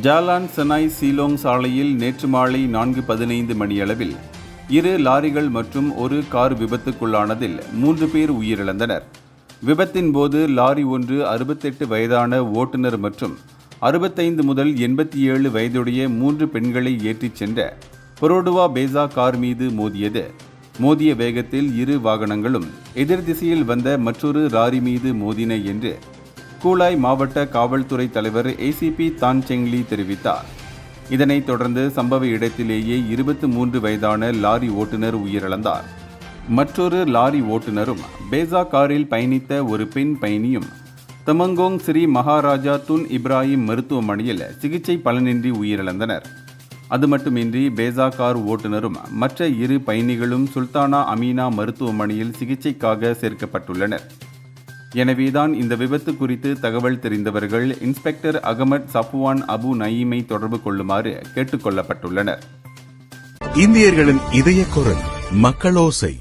Jalan சனாய் சீலோங் சாலையில் நேற்று மாலை 4:15 மணியளவில் 2 லாரிகள் மற்றும் ஒரு கார் விபத்துக்குள்ளானதில் 3 பேர் உயிரிழந்தனர். விபத்தின் போது லாரி ஒன்று 68 வயதான ஓட்டுநர் மற்றும் 65 முதல் 87 வயதுடைய 3 பெண்களை ஏற்றிச் சென்ற பரோடுவா பேசா கார் மீது மோதியது. மோதிய வேகத்தில் 2 வாகனங்களும் எதிர் திசையில் வந்த மற்றொரு லாரி மீது மோதின என்று கூலாய் மாவட்ட காவல்துறை தலைவர் ஏசிபி தான் செங்லி தெரிவித்தார். இதனைத் தொடர்ந்து சம்பவ இடத்திலேயே 23 வயதான லாரி ஓட்டுநர் உயிரிழந்தார். மற்றொரு லாரி ஓட்டுநரும் பேசா காரில் பயணித்த ஒரு பெண் பயணியும் தமங்கோங் ஸ்ரீ மகாராஜா துன் இப்ராஹிம் மருத்துவமனையில் சிகிச்சை பலனின்றி உயிரிழந்தனர். அது மட்டுமின்றி பேசா கார் ஓட்டுநரும் மற்ற 2 பயணிகளும் சுல்தானா அமீனா மருத்துவமனையில் சிகிச்சைக்காக சேர்க்கப்பட்டுள்ளனர். எனவேதான் இந்த விபத்து குறித்து தகவல் தெரிந்தவர்கள் இன்ஸ்பெக்டர் அகமட் சஃப்வான் அபு நயீமை தொடர்பு கொள்ளுமாறு கேட்டுக் கொள்ளப்பட்டுள்ளனர். இந்தியர்களின் இதய குரல் மக்களோசை.